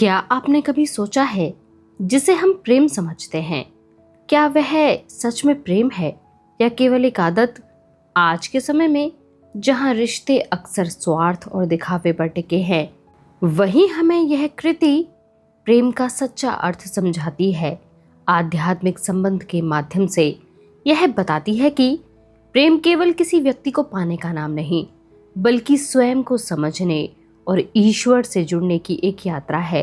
क्या आपने कभी सोचा है जिसे हम प्रेम समझते हैं, क्या वह सच में प्रेम है या केवल एक आदत? आज के समय में जहां रिश्ते अक्सर स्वार्थ और दिखावे पर टिके हैं, वहीं हमें यह कृति प्रेम का सच्चा अर्थ समझाती है। आध्यात्मिक संबंध के माध्यम से यह बताती है कि प्रेम केवल किसी व्यक्ति को पाने का नाम नहीं, बल्कि स्वयं को समझने और ईश्वर से जुड़ने की एक यात्रा है।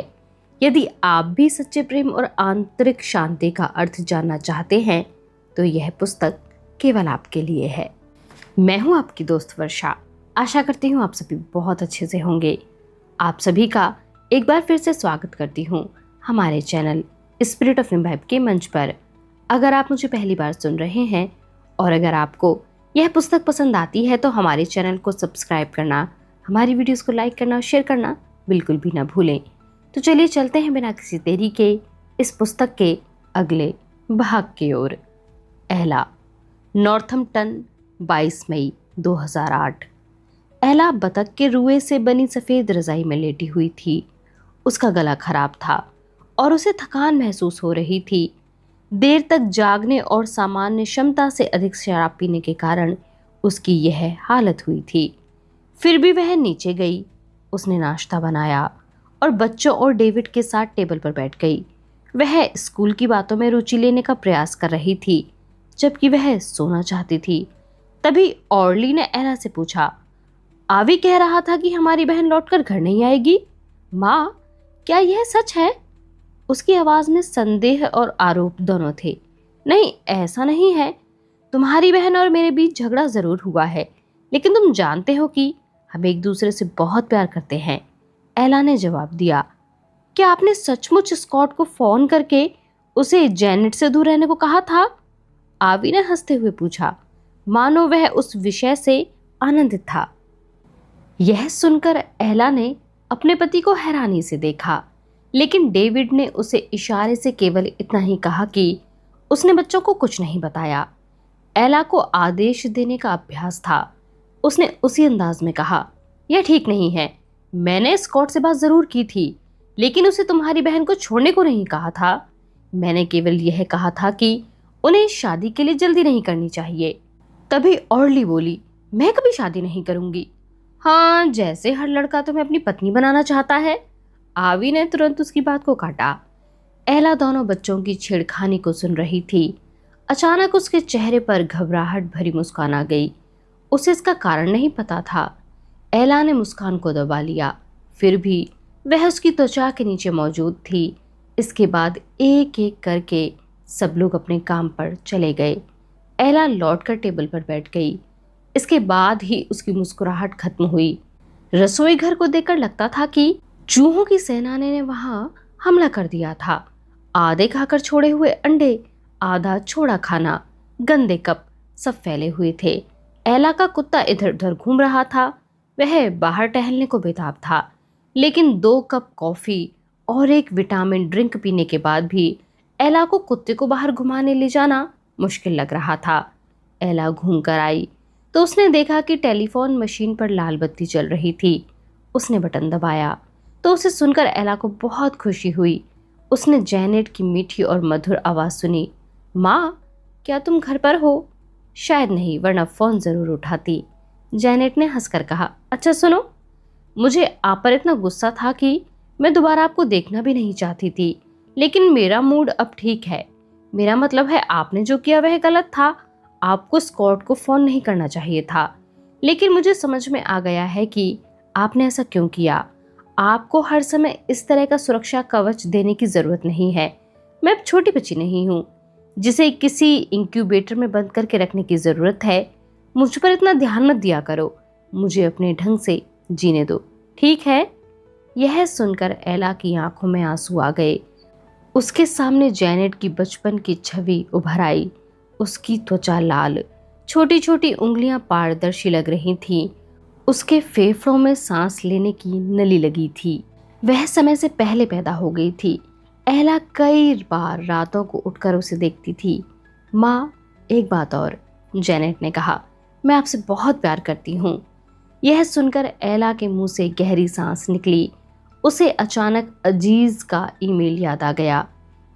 यदि आप भी सच्चे प्रेम और आंतरिक शांति का अर्थ जानना चाहते हैं, तो यह पुस्तक केवल आपके लिए है। मैं हूं आपकी दोस्त वर्षा। आशा करती हूं आप सभी बहुत अच्छे से होंगे। आप सभी का एक बार फिर से स्वागत करती हूं हमारे चैनल स्पिरिट ऑफ इम्बाइब के मंच पर। अगर आप मुझे पहली बार सुन रहे हैं और अगर आपको यह पुस्तक पसंद आती है, तो हमारे चैनल को सब्सक्राइब करना, हमारी वीडियोस को लाइक करना और शेयर करना बिल्कुल भी ना भूलें। तो चलिए चलते हैं बिना किसी देरी के इस पुस्तक के अगले भाग की ओर। एला, नॉर्थम्पटन, 22 मई 2008। एला बतख के रुए से बनी सफ़ेद रजाई में लेटी हुई थी। उसका गला खराब था और उसे थकान महसूस हो रही थी। देर तक जागने और सामान्य क्षमता से अधिक शराब पीने के कारण उसकी यह हालत हुई थी। फिर भी वह नीचे गई। उसने नाश्ता बनाया और बच्चों और डेविड के साथ टेबल पर बैठ गई। वह स्कूल की बातों में रुचि लेने का प्रयास कर रही थी, जबकि वह सोना चाहती थी। तभी ऑर्ली ने एला से पूछा, आवी कह रहा था कि हमारी बहन लौटकर घर नहीं आएगी। माँ, क्या यह सच है? उसकी आवाज़ में संदेह और आरोप दोनों थे। नहीं, ऐसा नहीं है। तुम्हारी बहन और मेरे बीच झगड़ा ज़रूर हुआ है, लेकिन तुम जानते हो कि हम एक दूसरे से बहुत प्यार करते हैं। एला ने जवाब दिया। क्या आपने सचमुच स्कॉट को फोन करके उसे जेनेट से दूर रहने को कहा था? आवी ने हंसते हुए पूछा, मानो वह उस विषय से आनंदित था। यह सुनकर एला ने अपने पति को हैरानी से देखा, लेकिन डेविड ने उसे इशारे से केवल इतना ही कहा कि उसने बच्चों को कुछ नहीं बताया। एला को आदेश देने का अभ्यास था। उसने उसी अंदाज में कहा, यह ठीक नहीं है। मैंने स्कॉट से बात जरूर की थी, लेकिन उसे तुम्हारी बहन को छोड़ने को नहीं कहा था। मैंने केवल यह कहा था कि उन्हें शादी के लिए जल्दी नहीं करनी चाहिए। तभी ऑर्ली बोली, मैं कभी शादी नहीं करूंगी। हाँ, जैसे हर लड़का तुम्हें अपनी पत्नी बनाना चाहता है। आवी ने तुरंत उसकी बात को काटा। एला दोनों बच्चों की छेड़खानी को सुन रही थी। अचानक उसके चेहरे पर घबराहट भरी मुस्कान आ गई। उसे इसका कारण नहीं पता था। एला ने मुस्कान को दबा लिया, फिर भी वह उसकी त्वचा के नीचे मौजूद थी। इसके बाद एक एक करके सब लोग अपने काम पर चले गए। एला लौटकर टेबल पर बैठ गई। इसके बाद ही उसकी मुस्कुराहट खत्म हुई। रसोई घर को देखकर लगता था कि चूहों की सेना ने वहां हमला कर दिया था। आधे खाकर छोड़े हुए अंडे, आधा छोड़ा खाना, गंदे कप सब फैले हुए थे। एला का कुत्ता इधर उधर घूम रहा था। वह बाहर टहलने को बेताब था, लेकिन 2 कप कॉफी और एक विटामिन ड्रिंक पीने के बाद भी एला को कुत्ते को बाहर घुमाने ले जाना मुश्किल लग रहा था। एला घूम कर आई तो उसने देखा कि टेलीफोन मशीन पर लाल बत्ती जल रही थी। उसने बटन दबाया तो उसे सुनकर एला को बहुत खुशी हुई। उसने जेनेट की मीठी और मधुर आवाज़ सुनी, माँ, क्या तुम घर पर हो? शायद नहीं, वरना फ़ोन ज़रूर उठाती। जेनेट ने हंसकर कहा, अच्छा सुनो, मुझे आप पर इतना गुस्सा था कि मैं दोबारा आपको देखना भी नहीं चाहती थी, लेकिन मेरा मूड अब ठीक है। मेरा मतलब है, आपने जो किया वह गलत था। आपको स्कॉट को फ़ोन नहीं करना चाहिए था, लेकिन मुझे समझ में आ गया है कि आपने ऐसा क्यों किया। आपको हर समय इस तरह का सुरक्षा कवच देने की ज़रूरत नहीं है। मैं अब छोटी बच्ची नहीं हूँ जिसे किसी इंक्यूबेटर में बंद करके रखने की ज़रूरत है। मुझ पर इतना ध्यान मत दिया करो। मुझे अपने ढंग से जीने दो, ठीक है? यह सुनकर एला की आंखों में आंसू आ गए। उसके सामने जेनेट की बचपन की छवि उभर आई। उसकी त्वचा लाल, छोटी छोटी उंगलियां पारदर्शी लग रही थीं। उसके फेफड़ों में सांस लेने की नली लगी थी। वह समय से पहले पैदा हो गई थी। एला कई बार रातों को उठकर उसे देखती थी। माँ, एक बात और, जेनेट ने कहा, मैं आपसे बहुत प्यार करती हूँ। यह सुनकर एला के मुंह से गहरी सांस निकली उसे अचानक अजीज का ईमेल याद आ गया।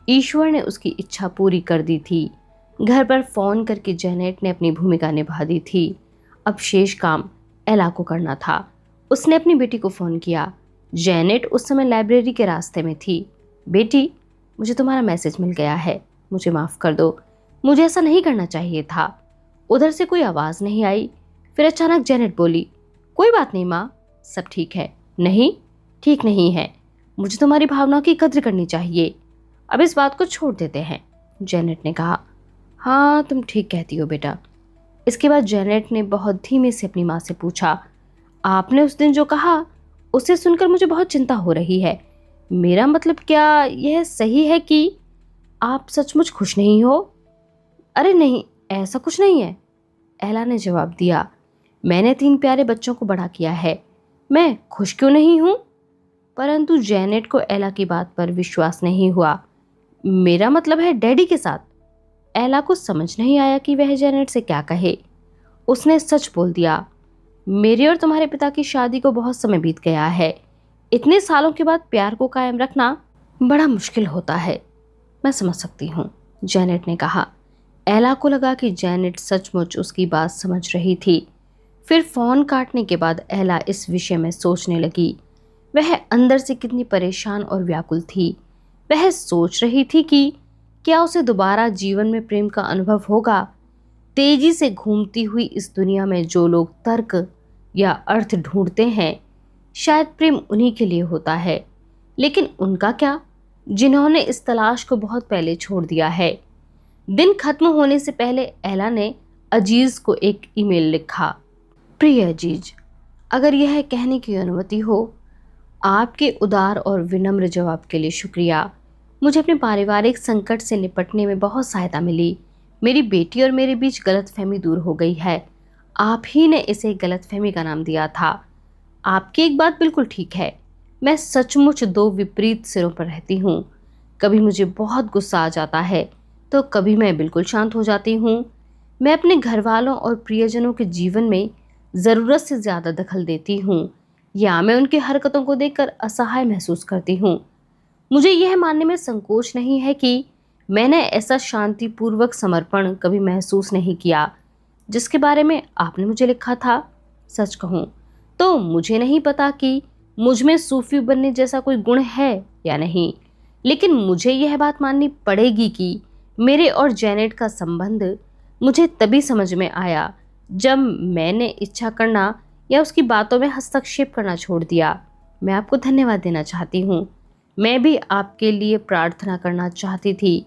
ईश्वर ने उसकी इच्छा पूरी कर दी थी। घर पर फोन करके जेनेट ने अपनी भूमिका निभा दी थी। अब शेष काम एला को करना था। उसने अपनी बेटी को फोन किया। जेनेट उस समय लाइब्रेरी के रास्ते में थी। बेटी, मुझे तुम्हारा मैसेज मिल गया है, मुझे माफ कर दो, मुझे ऐसा नहीं करना चाहिए था। उधर से कोई आवाज नहीं आई। फिर अचानक जेनेट बोली, कोई बात नहीं माँ, सब ठीक है। नहीं, ठीक नहीं है, मुझे तुम्हारी भावनाओं की कद्र करनी चाहिए। अब इस बात को छोड़ देते हैं। जेनेट ने कहा, हाँ तुम ठीक कहती हो बेटा। इसके बाद जेनेट ने बहुत धीमे से अपनी माँ से पूछा, आपने उस दिन जो कहा उसे सुनकर मुझे बहुत चिंता हो रही है। मेरा मतलब, क्या यह सही है कि आप सचमुच खुश नहीं हो? अरे नहीं, ऐसा कुछ नहीं है, एला ने जवाब दिया। मैंने 3 प्यारे बच्चों को बड़ा किया है, मैं खुश क्यों नहीं हूं? परंतु जेनेट को एला की बात पर विश्वास नहीं हुआ। मेरा मतलब है डैडी के साथ। एला को समझ नहीं आया कि वह जेनेट से क्या कहे। उसने सच बोल दिया, मेरे और तुम्हारे पिता की शादी को बहुत समय बीत गया है। इतने सालों के बाद प्यार को कायम रखना बड़ा मुश्किल होता है। मैं समझ सकती हूँ, जेनेट ने कहा। एला को लगा कि जेनेट सचमुच उसकी बात समझ रही थी। फिर फोन काटने के बाद एला इस विषय में सोचने लगी। वह अंदर से कितनी परेशान और व्याकुल थी। वह सोच रही थी कि क्या उसे दोबारा जीवन में प्रेम का अनुभव होगा। तेजी से घूमती हुई इस दुनिया में जो लोग तर्क या अर्थ ढूंढते हैं, शायद प्रेम उन्हीं के लिए होता है। लेकिन उनका क्या, जिन्होंने इस तलाश को बहुत पहले छोड़ दिया है। दिन खत्म होने से पहले एला ने अजीज को एक ईमेल लिखा, प्रिय अजीज, अगर यह कहने की अनुमति हो, आपके उदार और विनम्र जवाब के लिए शुक्रिया। मुझे अपने पारिवारिक संकट से निपटने में बहुत सहायता मिली। मेरी बेटी और मेरे बीच गलतफहमी दूर हो गई है। आप ही ने इसे गलतफहमी का नाम दिया था। आपकी एक बात बिल्कुल ठीक है, मैं सचमुच 2 विपरीत सिरों पर रहती हूँ। कभी मुझे बहुत गुस्सा आ जाता है तो कभी मैं बिल्कुल शांत हो जाती हूँ। मैं अपने घर वालों और प्रियजनों के जीवन में ज़रूरत से ज़्यादा दखल देती हूँ, या मैं उनकी हरकतों को देखकर असहाय महसूस करती हूँ। मुझे यह मानने में संकोच नहीं है कि मैंने ऐसा शांतिपूर्वक समर्पण कभी महसूस नहीं किया जिसके बारे में आपने मुझे लिखा था। सच कहूँ तो मुझे नहीं पता कि मुझ में सूफी बनने जैसा कोई गुण है या नहीं, लेकिन मुझे यह बात माननी पड़ेगी कि मेरे और जेनेट का संबंध मुझे तभी समझ में आया जब मैंने इच्छा करना या उसकी बातों में हस्तक्षेप करना छोड़ दिया। मैं आपको धन्यवाद देना चाहती हूँ। मैं भी आपके लिए प्रार्थना करना चाहती थी,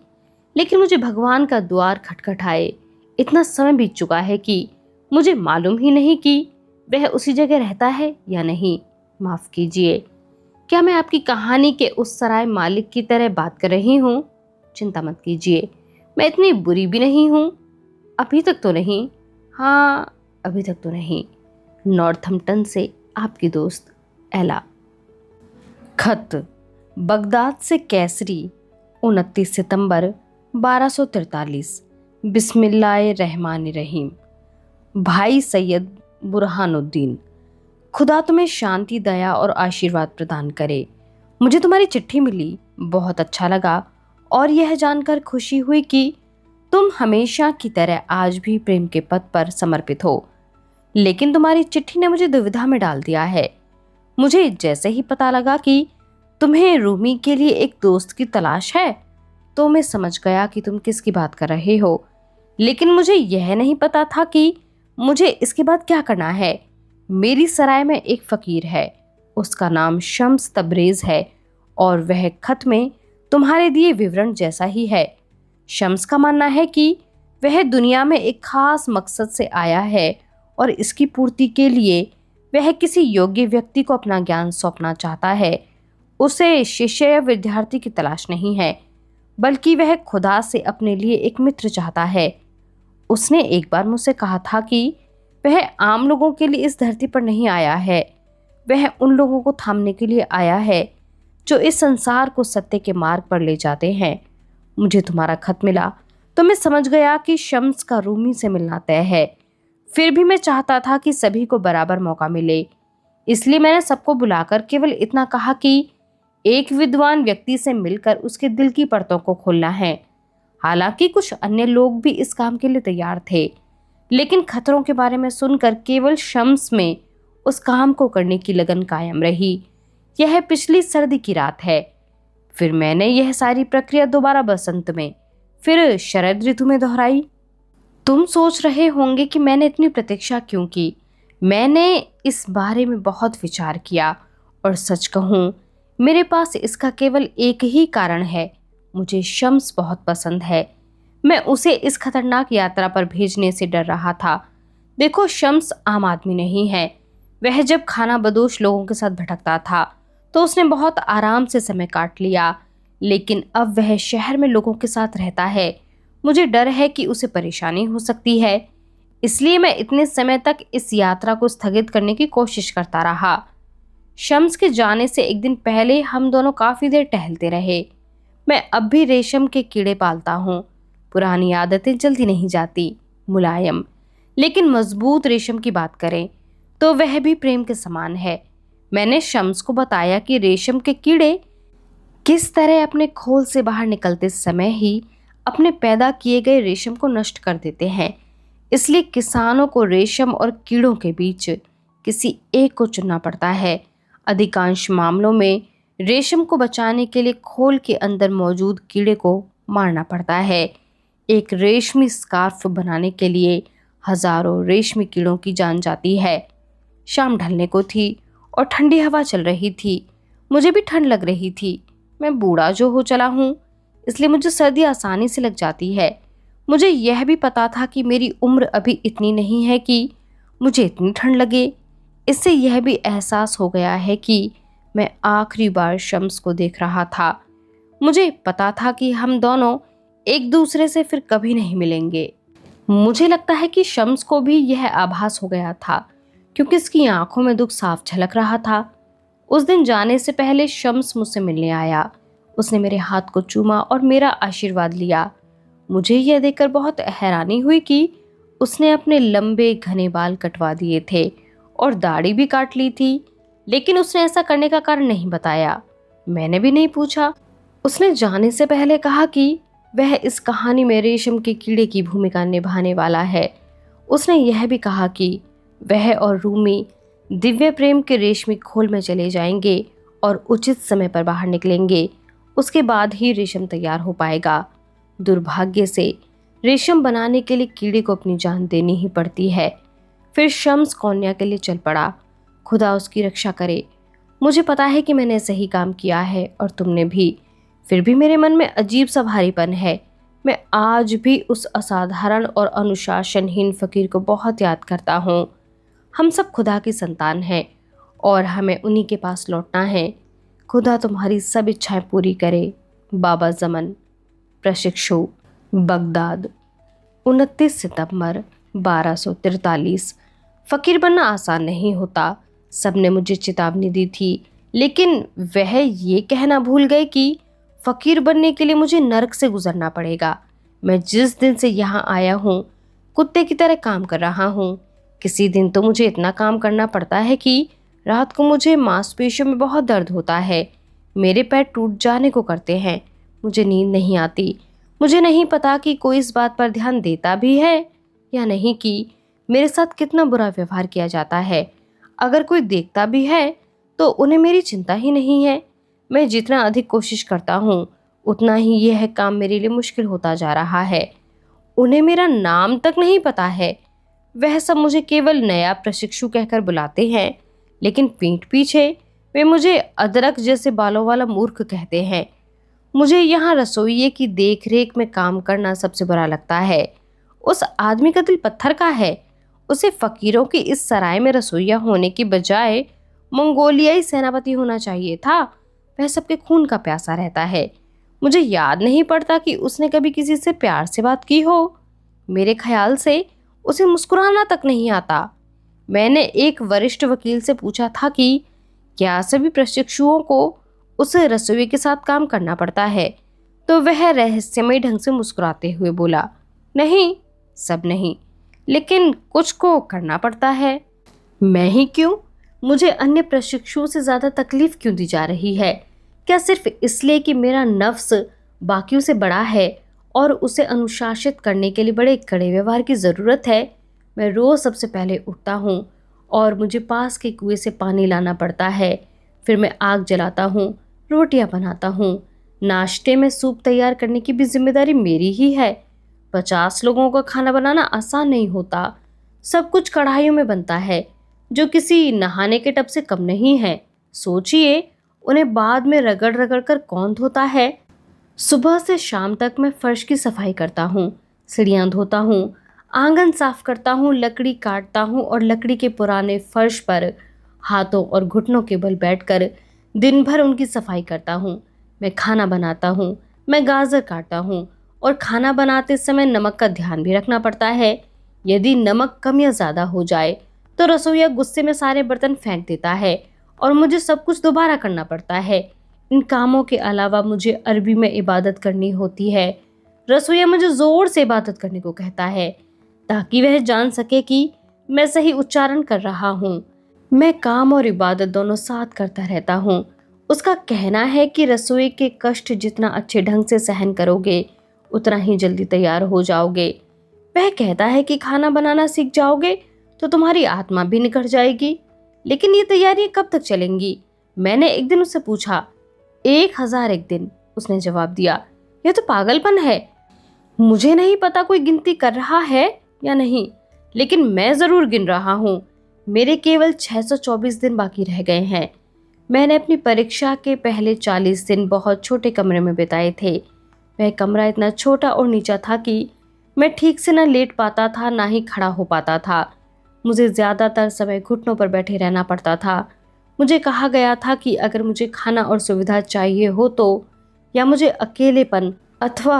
लेकिन मुझे भगवान का द्वार खटखटाए इतना समय बीत चुका है कि मुझे मालूम ही नहीं कि वह उसी जगह रहता है या नहीं। माफ कीजिए, क्या मैं आपकी कहानी के उस सराय मालिक की तरह बात कर रही हूँ? चिंता मत कीजिए, मैं इतनी बुरी भी नहीं हूँ। अभी तक तो नहीं। हाँ, अभी तक तो नहीं। नॉर्थम्पटन से आपकी दोस्त एला। खत, बगदाद से कैसरी, 29 सितंबर 1243। बिस्मिल्लाहिर्रहमानिर्रहीम। भाई सैयद बुरहानुद्दीन, खुदा तुम्हें शांति, दया और आशीर्वाद प्रदान करे। मुझे तुम्हारी चिट्ठी मिली, बहुत अच्छा लगा और यह जानकर खुशी हुई कि तुम हमेशा की तरह आज भी प्रेम के पथ पर समर्पित हो। लेकिन तुम्हारी चिट्ठी ने मुझे दुविधा में डाल दिया है। मुझे जैसे ही पता लगा कि तुम्हें रूमी के लिए एक दोस्त की तलाश है तो मैं समझ गया कि तुम किसकी बात कर रहे हो। लेकिन मुझे यह नहीं पता था कि मुझे इसके बाद क्या करना है। मेरी सराय में एक फकीर है, उसका नाम शम्स तबरेज है और वह खत में तुम्हारे दिए विवरण जैसा ही है। शम्स का मानना है कि वह दुनिया में एक खास मकसद से आया है और इसकी पूर्ति के लिए वह किसी योग्य व्यक्ति को अपना ज्ञान सौंपना चाहता है। उसे शिष्य या विद्यार्थी की तलाश नहीं है, बल्कि वह खुदा से अपने लिए एक मित्र चाहता है। उसने एक बार मुझसे कहा था कि वह आम लोगों के लिए इस धरती पर नहीं आया है, वह उन लोगों को थामने के लिए आया है जो इस संसार को सत्य के मार्ग पर ले जाते हैं। मुझे तुम्हारा खत मिला तो मैं समझ गया कि शम्स का रूमी से मिलना तय है। फिर भी मैं चाहता था कि सभी को बराबर मौका मिले। इसलिए मैंने सबको बुलाकर केवल इतना कहा कि एक विद्वान व्यक्ति से मिलकर उसके दिल की परतों को खोलना है। हालांकि कुछ अन्य लोग भी इस काम के लिए तैयार थे, लेकिन खतरों के बारे में सुनकर केवल शम्स में उस काम को करने की लगन कायम रही। यह पिछली सर्दी की रात है। फिर मैंने यह सारी प्रक्रिया दोबारा बसंत में, फिर शरद ऋतु में दोहराई। तुम सोच रहे होंगे कि मैंने इतनी प्रतीक्षा क्यों की। मैंने इस बारे में बहुत विचार किया और सच कहूँ मेरे पास इसका केवल एक ही कारण है। मुझे शम्स बहुत पसंद है। मैं उसे इस खतरनाक यात्रा पर भेजने से डर रहा था। देखो, शम्स आम आदमी नहीं है। वह जब खाना बदोश लोगों के साथ भटकता था तो उसने बहुत आराम से समय काट लिया, लेकिन अब वह शहर में लोगों के साथ रहता है। मुझे डर है कि उसे परेशानी हो सकती है, इसलिए मैं इतने समय तक इस यात्रा को स्थगित करने की कोशिश करता रहा। शम्स के जाने से एक दिन पहले हम दोनों काफी देर टहलते रहे। मैं अब भी रेशम के कीड़े पालता हूँ। पुरानी आदतें जल्दी नहीं जाती। मुलायम लेकिन मजबूत रेशम की बात करें तो वह भी प्रेम के समान है। मैंने शम्स को बताया कि रेशम के कीड़े किस तरह अपने खोल से बाहर निकलते समय ही अपने पैदा किए गए रेशम को नष्ट कर देते हैं। इसलिए किसानों को रेशम और कीड़ों के बीच किसी एक को चुनना पड़ता है। अधिकांश मामलों में रेशम को बचाने के लिए खोल के अंदर मौजूद कीड़े को मारना पड़ता है। एक रेशमी स्कार्फ बनाने के लिए हजारों रेशमी कीड़ों की जान जाती है। शाम ढलने को थी और ठंडी हवा चल रही थी। मुझे भी ठंड लग रही थी। मैं बूढ़ा जो हो चला हूँ, इसलिए मुझे सर्दी आसानी से लग जाती है। मुझे यह भी पता था कि मेरी उम्र अभी इतनी नहीं है कि मुझे इतनी ठंड लगे। इससे यह भी एहसास हो गया है कि मैं आखिरी बार शम्स को देख रहा था। मुझे पता था कि हम दोनों एक दूसरे से फिर कभी नहीं मिलेंगे। मुझे लगता है कि शम्स को भी यह आभास हो गया था, क्योंकि इसकी आंखों में दुख साफ झलक रहा था। उस दिन जाने से पहले शम्स मुझसे मिलने आया। उसने मेरे हाथ को चूमा और मेरा आशीर्वाद लिया। मुझे यह देखकर बहुत हैरानी हुई कि उसने अपने लंबे घने बाल कटवा दिए थे और दाढ़ी भी काट ली थी, लेकिन उसने ऐसा करने का कारण नहीं बताया। मैंने भी नहीं पूछा। उसने जाने से पहले कहा कि वह इस कहानी में रेशम के कीड़े की भूमिका निभाने वाला है। उसने यह भी कहा कि वह और रूमी दिव्य प्रेम के रेशमी खोल में चले जाएंगे और उचित समय पर बाहर निकलेंगे। उसके बाद ही रेशम तैयार हो पाएगा। दुर्भाग्य से रेशम बनाने के लिए कीड़े को अपनी जान देनी ही पड़ती है। फिर शम्स कौन्या के लिए चल पड़ा। खुदा उसकी रक्षा करे। मुझे पता है कि मैंने सही काम किया है और तुमने भी। फिर भी मेरे मन में अजीब सा भारीपन है। मैं आज भी उस असाधारण और अनुशासनहीन फकीर को बहुत याद करता हूँ। हम सब खुदा की संतान हैं और हमें उन्हीं के पास लौटना है। खुदा तुम्हारी सब इच्छाएं पूरी करे। बाबा जमन, प्रशिक्षु, बगदाद, 29 सितंबर 1243। फकीर बनना आसान नहीं होता। सबने मुझे चेतावनी दी थी, लेकिन वह ये कहना भूल गए कि फकीर बनने के लिए मुझे नरक से गुजरना पड़ेगा। मैं जिस दिन से यहाँ आया हूँ कुत्ते की तरह काम कर रहा हूँ। किसी दिन तो मुझे इतना काम करना पड़ता है कि रात को मुझे मांसपेशियों में बहुत दर्द होता है। मेरे पैर टूट जाने को करते हैं। मुझे नींद नहीं आती। मुझे नहीं पता कि कोई इस बात पर ध्यान देता भी है या नहीं कि मेरे साथ कितना बुरा व्यवहार किया जाता है। अगर कोई देखता भी है तो उन्हें मेरी चिंता ही नहीं है। मैं जितना अधिक कोशिश करता हूँ उतना ही यह काम मेरे लिए मुश्किल होता जा रहा है। उन्हें मेरा नाम तक नहीं पता है। वह सब मुझे केवल नया प्रशिक्षु कहकर बुलाते हैं, लेकिन पीठ पीछे वे मुझे अदरक जैसे बालों वाला मूर्ख कहते हैं। मुझे यहाँ रसोइये की देखरेख में काम करना सबसे बुरा लगता है। उस आदमी का दिल पत्थर का है। उसे फकीरों की इस सराय में रसोइया होने की बजाय मंगोलियाई सेनापति होना चाहिए था। वह सबके खून का प्यासा रहता है। मुझे याद नहीं पड़ता कि उसने कभी किसी से प्यार से बात की हो। मेरे ख्याल से उसे मुस्कुराना तक नहीं आता। मैंने एक वरिष्ठ वकील से पूछा था कि क्या सभी प्रशिक्षुओं को उस रसोई के साथ काम करना पड़ता है, तो वह रहस्यमय ढंग से मुस्कुराते हुए बोला, नहीं, सब नहीं, लेकिन कुछ को करना पड़ता है। मैं ही क्यों? मुझे अन्य प्रशिक्षुओं से ज़्यादा तकलीफ क्यों दी जा रही है? क्या सिर्फ इसलिए कि मेरा नफ्स बाकियों से बड़ा है और उसे अनुशासित करने के लिए बड़े कड़े व्यवहार की ज़रूरत है? मैं रोज़ सबसे पहले उठता हूँ और मुझे पास के कुएं से पानी लाना पड़ता है। फिर मैं आग जलाता हूँ, रोटियां बनाता हूँ। नाश्ते में सूप तैयार करने की भी जिम्मेदारी मेरी ही है। 50 लोगों का खाना बनाना आसान नहीं होता। सब कुछ कढ़ाइयों में बनता है, जो किसी नहाने के टब से कम नहीं है। सोचिए, उन्हें बाद में रगड़ रगड़ कर कौन धोता है? सुबह से शाम तक मैं फर्श की सफाई करता हूँ, सीढ़ियाँ धोता हूँ, आंगन साफ करता हूँ, लकड़ी काटता हूँ और लकड़ी के पुराने फर्श पर हाथों और घुटनों के बल बैठकर दिन भर उनकी सफाई करता हूँ। मैं खाना बनाता हूँ, मैं गाजर काटता हूँ और खाना बनाते समय नमक का ध्यान भी रखना पड़ता है। यदि नमक कम या ज़्यादा हो जाए तो रसोइया गुस्से में सारे बर्तन फेंक देता है और मुझे सब कुछ दोबारा करना पड़ता है। इन कामों के अलावा मुझे अरबी में इबादत करनी होती है। रसोइया मुझे जोर से इबादत करने को कहता है ताकि वह जान सके कि मैं सही उच्चारण कर रहा हूँ। मैं काम और इबादत दोनों साथ करता रहता हूँ। उसका कहना है कि रसोई के कष्ट जितना अच्छे ढंग से सहन करोगे उतना ही जल्दी तैयार हो जाओगे। वह कहता है कि खाना बनाना सीख जाओगे तो तुम्हारी आत्मा भी निखर जाएगी। लेकिन ये तैयारियां कब तक चलेंगी? मैंने एक दिन उससे पूछा। 1001 दिन, उसने जवाब दिया। यह तो पागलपन है। मुझे नहीं पता कोई गिनती कर रहा है या नहीं, लेकिन मैं जरूर गिन रहा हूँ। मेरे केवल 624 दिन बाकी रह गए हैं। मैंने अपनी परीक्षा के पहले 40 दिन बहुत छोटे कमरे में बिताए थे। वह कमरा इतना छोटा और नीचा था कि मैं ठीक से न लेट पाता था, ना ही खड़ा हो पाता था। मुझे ज़्यादातर समय घुटनों पर बैठे रहना पड़ता था। मुझे कहा गया था कि अगर मुझे खाना और सुविधा चाहिए हो तो, या मुझे अकेलेपन अथवा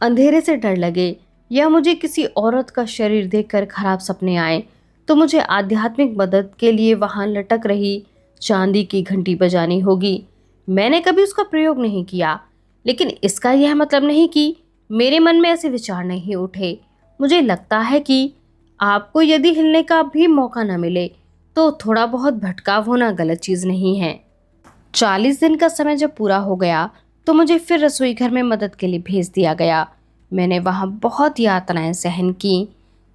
अंधेरे से डर लगे, या मुझे किसी औरत का शरीर देखकर खराब सपने आए, तो मुझे आध्यात्मिक मदद के लिए वहां लटक रही चांदी की घंटी बजानी होगी। मैंने कभी उसका प्रयोग नहीं किया, लेकिन इसका यह मतलब नहीं कि मेरे मन में ऐसे विचार नहीं उठे। मुझे लगता है कि आपको यदि हिलने का भी मौका न मिले तो थोड़ा बहुत भटकाव होना गलत चीज़ नहीं है। 40 दिन का समय जब पूरा हो गया तो मुझे फिर रसोई घर में मदद के लिए भेज दिया गया। मैंने वहाँ बहुत यातनाएं सहन की।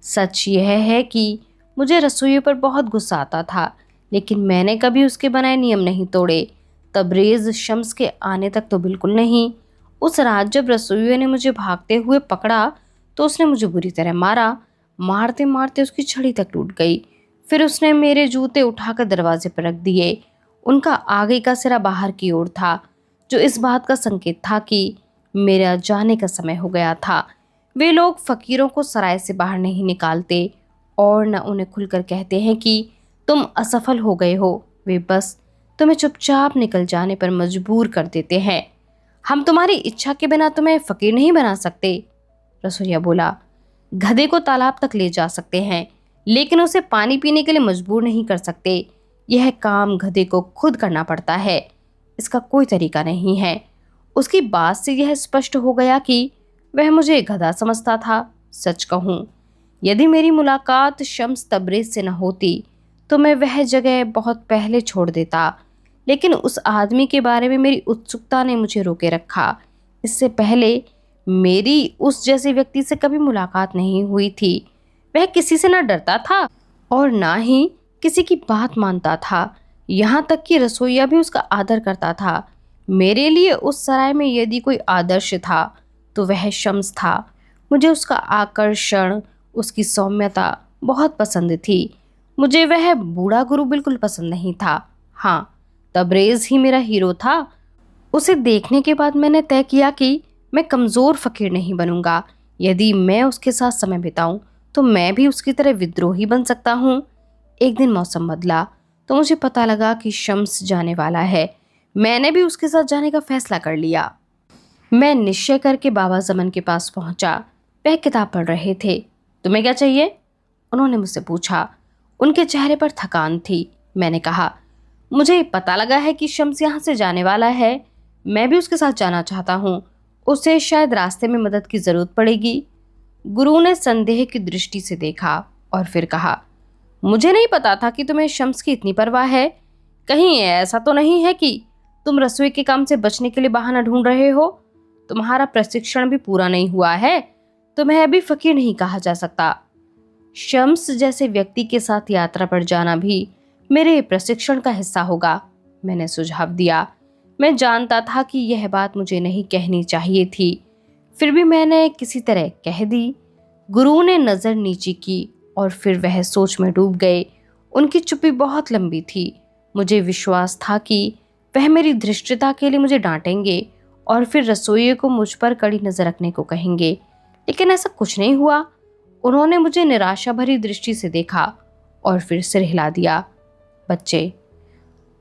सच यह है कि मुझे रसोइयों पर बहुत गुस्सा आता था, लेकिन मैंने कभी उसके बनाए नियम नहीं तोड़े। तबरेज़ शम्स के आने तक तो बिल्कुल नहीं। उस रात जब रसोइयों ने मुझे भागते हुए पकड़ा तो उसने मुझे बुरी तरह मारा। मारते मारते उसकी छड़ी तक टूट गई। फिर उसने मेरे जूते उठाकर दरवाजे पर रख दिए। उनका आगे का सिरा बाहर की ओर था, जो इस बात का संकेत था कि मेरा जाने का समय हो गया था। वे लोग फकीरों को सराय से बाहर नहीं निकालते और न उन्हें खुलकर कहते हैं कि तुम असफल हो गए हो। वे बस तुम्हें चुपचाप निकल जाने पर मजबूर कर देते हैं। हम तुम्हारी इच्छा के बिना तुम्हें फकीर नहीं बना सकते, रसोइया बोला। गधे को तालाब तक ले जा सकते हैं, लेकिन उसे पानी पीने के लिए मजबूर नहीं कर सकते। यह काम गधे को खुद करना पड़ता है। इसका कोई तरीका नहीं है। उसकी बात से यह स्पष्ट हो गया कि वह मुझे गधा समझता था। सच कहूँ, यदि मेरी मुलाकात शम्स तबरेज़ से न होती तो मैं वह जगह बहुत पहले छोड़ देता, लेकिन उस आदमी के बारे में मेरी उत्सुकता ने मुझे रोके रखा। इससे पहले मेरी उस जैसे व्यक्ति से कभी मुलाकात नहीं हुई थी। वह किसी से न डरता था और ना ही किसी की बात मानता था। यहाँ तक कि रसोइया भी उसका आदर करता था। मेरे लिए उस सराय में यदि कोई आदर्श था तो वह शम्स था। मुझे उसका आकर्षण, उसकी सौम्यता बहुत पसंद थी। मुझे वह बूढ़ा गुरु बिल्कुल पसंद नहीं था। हाँ, तबरेज़ ही मेरा हीरो था। उसे देखने के बाद मैंने तय किया कि मैं कमज़ोर फ़कीर नहीं बनूंगा। यदि मैं उसके साथ समय बिताऊं तो मैं भी उसकी तरह विद्रोही बन सकता हूँ। एक दिन मौसम बदला तो मुझे पता लगा कि शम्स जाने वाला है। मैंने भी उसके साथ जाने का फैसला कर लिया। मैं निश्चय करके बाबा ज़मन के पास पहुंचा। वह किताब पढ़ रहे थे। तुम्हें क्या चाहिए? उन्होंने मुझसे पूछा। उनके चेहरे पर थकान थी। मैंने कहा, मुझे पता लगा है कि शम्स यहाँ से जाने वाला है। मैं भी उसके साथ जाना चाहता हूँ। उसे शायद रास्ते में मदद की ज़रूरत पड़ेगी। गुरु ने संदेह की दृष्टि से देखा और फिर कहा, मुझे नहीं पता था कि तुम्हें शम्स की इतनी परवाह है। कहीं ऐसा तो नहीं है कि तुम रसोई के काम से बचने के लिए बहाना ढूंढ रहे हो? तुम्हारा प्रशिक्षण भी पूरा नहीं हुआ है, तुम्हें अभी फकीर नहीं कहा जा सकता। शम्स जैसे व्यक्ति के साथ यात्रा पर जाना भी मेरे प्रशिक्षण का हिस्सा होगा, मैंने सुझाव दिया। मैं जानता था कि यह बात मुझे नहीं कहनी चाहिए थी, फिर भी मैंने किसी तरह कह दी। गुरु ने नजर नीची की और फिर वह सोच में डूब गए। उनकी चुप्पी बहुत लंबी थी। मुझे विश्वास था कि वह मेरी धृष्टता के लिए मुझे डांटेंगे और फिर रसोइये को मुझ पर कड़ी नजर रखने को कहेंगे, लेकिन ऐसा कुछ नहीं हुआ। उन्होंने मुझे निराशा भरी दृष्टि से देखा और फिर सिर हिला दिया। बच्चे,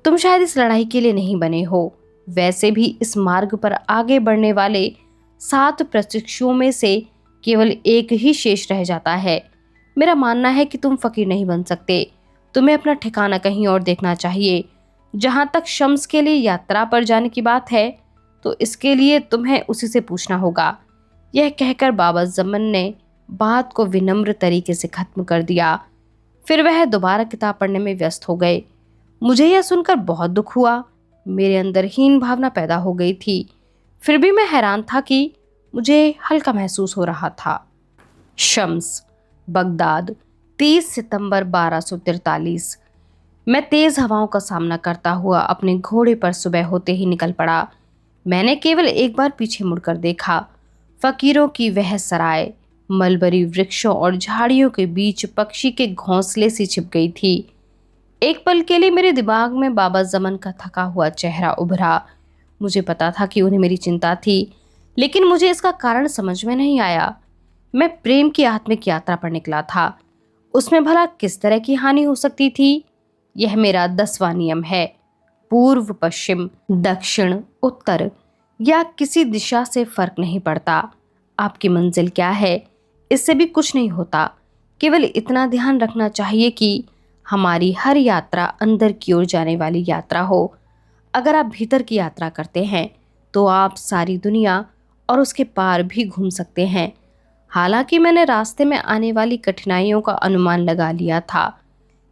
तुम शायद इस लड़ाई के लिए नहीं बने हो। वैसे भी इस मार्ग पर आगे बढ़ने वाले 7 प्रशिक्षुओं में से केवल एक ही शेष रह जाता है। मेरा मानना है कि तुम फकीर नहीं बन सकते। तुम्हें अपना ठिकाना कहीं और देखना चाहिए। जहां तक शम्स के लिए यात्रा पर जाने की बात है, तो इसके लिए तुम्हें उसी से पूछना होगा। यह कहकर बाबा जमन ने बात को विनम्र तरीके से खत्म कर दिया। फिर वह दोबारा किताब पढ़ने में व्यस्त हो गए। मुझे यह सुनकर बहुत दुख हुआ। मेरे अंदर हीन भावना पैदा हो गई थी। फिर भी मैं हैरान था कि मुझे हल्का महसूस हो रहा था। शम्स, बगदाद, 30 सितंबर 1243। मैं तेज हवाओं का सामना करता हुआ अपने घोड़े पर सुबह होते ही निकल पड़ा। मैंने केवल एक बार पीछे मुड़कर देखा। फकीरों की वह सराय मलबरी वृक्षों और झाड़ियों के बीच पक्षी के घोंसले सी छिप गई थी। एक पल के लिए मेरे दिमाग में बाबा जमन का थका हुआ चेहरा उभरा। मुझे पता था कि उन्हें मेरी चिंता थी, लेकिन मुझे इसका कारण समझ में नहीं आया। मैं प्रेम की आत्मिक यात्रा पर निकला था। उसमें भला किस तरह की हानि हो सकती थी? यह मेरा 10वां नियम है। पूर्व, पश्चिम, दक्षिण, उत्तर या किसी दिशा से फर्क नहीं पड़ता। आपकी मंजिल क्या है, इससे भी कुछ नहीं होता। केवल इतना ध्यान रखना चाहिए कि हमारी हर यात्रा अंदर की ओर जाने वाली यात्रा हो। अगर आप भीतर की यात्रा करते हैं तो आप सारी दुनिया और उसके पार भी घूम सकते हैं। हालांकि मैंने रास्ते में आने वाली कठिनाइयों का अनुमान लगा लिया था,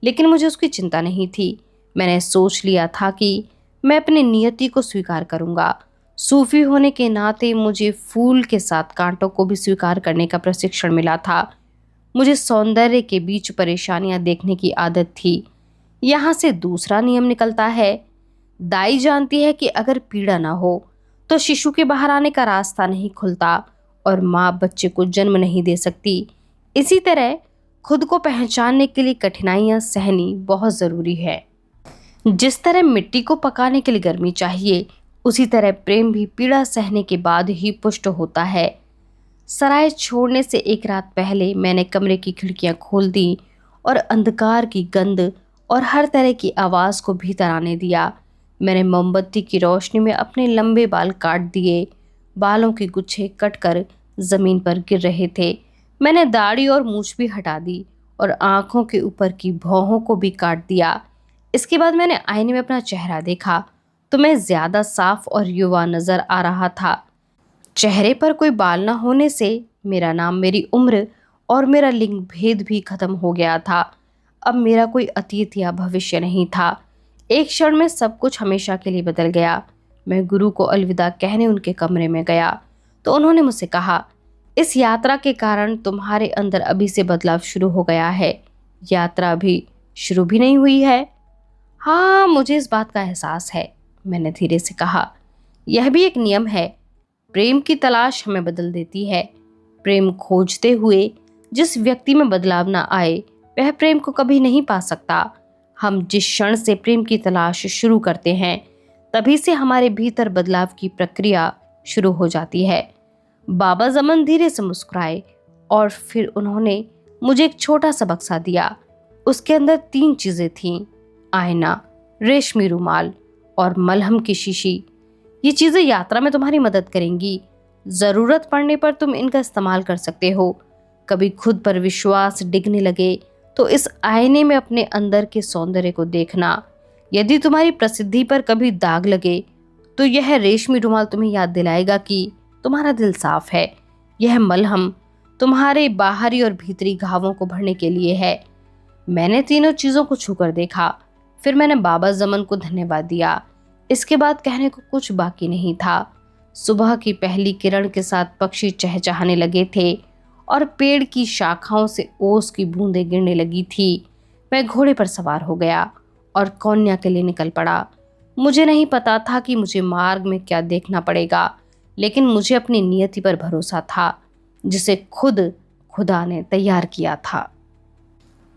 लेकिन मुझे उसकी चिंता नहीं थी। मैंने सोच लिया था कि मैं अपनी नियति को स्वीकार करूंगा। सूफी होने के नाते मुझे फूल के साथ कांटों को भी स्वीकार करने का प्रशिक्षण मिला था। मुझे सौंदर्य के बीच परेशानियां देखने की आदत थी। यहाँ से दूसरा नियम निकलता है। दाई जानती है कि अगर पीड़ा ना हो तो शिशु के बाहर आने का रास्ता नहीं खुलता और माँ बच्चे को जन्म नहीं दे सकती। इसी तरह खुद को पहचानने के लिए कठिनाइयां सहनी बहुत ज़रूरी है। जिस तरह मिट्टी को पकाने के लिए गर्मी चाहिए, उसी तरह प्रेम भी पीड़ा सहने के बाद ही पुष्ट होता है। सराय छोड़ने से एक रात पहले मैंने कमरे की खिड़कियां खोल दी और अंधकार की गंध और हर तरह की आवाज़ को भीतर आने दिया। मैंने मोमबत्ती की रोशनी में अपने लंबे बाल काट दिए। बालों के गुच्छे कटकर जमीन पर गिर रहे थे। मैंने दाढ़ी और मूछ भी हटा दी और आंखों के ऊपर की भौहों को भी काट दिया। इसके बाद मैंने आईने में अपना चेहरा देखा तो मैं ज्यादा साफ और युवा नजर आ रहा था। चेहरे पर कोई बाल न होने से मेरा नाम, मेरी उम्र और मेरा लिंग भेद भी खत्म हो गया था। अब मेरा कोई अतीत या भविष्य नहीं था। एक क्षण में सब कुछ हमेशा के लिए बदल गया। मैं गुरु को अलविदा कहने उनके कमरे में गया तो उन्होंने मुझसे कहा, इस यात्रा के कारण तुम्हारे अंदर अभी से बदलाव शुरू हो गया है। यात्रा अभी शुरू भी नहीं हुई है। हाँ, मुझे इस बात का एहसास है, मैंने धीरे से कहा। यह भी एक नियम है। प्रेम की तलाश हमें बदल देती है। प्रेम खोजते हुए जिस व्यक्ति में बदलाव ना आए वह प्रेम को कभी नहीं पा सकता। हम जिस क्षण से प्रेम की तलाश शुरू करते हैं तभी से हमारे भीतर बदलाव की प्रक्रिया शुरू हो जाती है। बाबा जमन धीरे से मुस्कुराए और फिर उन्होंने मुझे एक छोटा सा बक्सा दिया। उसके अंदर 3 चीजें थीं, आईना, रेशमी रुमाल और मलहम की शीशी। ये चीजें यात्रा में तुम्हारी मदद करेंगी। जरूरत पड़ने पर तुम इनका इस्तेमाल कर सकते हो। कभी खुद पर विश्वास डिगने लगे तो इस आईने में अपने अंदर के सौंदर्य को देखना। यदि तुम्हारी प्रसिद्धि पर कभी दाग लगे तो यह रेशमी रुमाल तुम्हें याद दिलाएगा कि तुम्हारा दिल साफ है। यह मलहम तुम्हारे बाहरी और भीतरी घावों को भरने के लिए है। मैंने तीनों चीजों को छूकर देखा, फिर मैंने बाबा जमन को धन्यवाद दिया। इसके बाद कहने को कुछ बाकी नहीं था। सुबह की पहली किरण के साथ पक्षी चहचहाने लगे थे और पेड़ की शाखाओं से ओस की बूंदें गिरने लगी थी। मैं घोड़े पर सवार हो गया और कौन्या के लिए निकल पड़ा। मुझे नहीं पता था कि मुझे मार्ग में क्या देखना पड़ेगा, लेकिन मुझे अपनी नियति पर भरोसा था जिसे खुद खुदा ने तैयार किया था।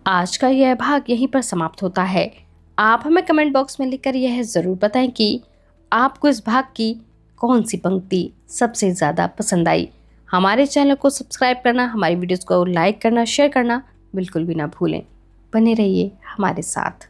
आज का यह भाग यहीं पर समाप्त होता है। आप हमें कमेंट बॉक्स में लिखकर यह ज़रूर बताएं कि आपको इस भाग की कौन सी पंक्ति सबसे ज़्यादा पसंद आई। हमारे चैनल को सब्सक्राइब करना, हमारी वीडियोस को लाइक करना, शेयर करना बिल्कुल भी ना भूलें। बने रहिए हमारे साथ।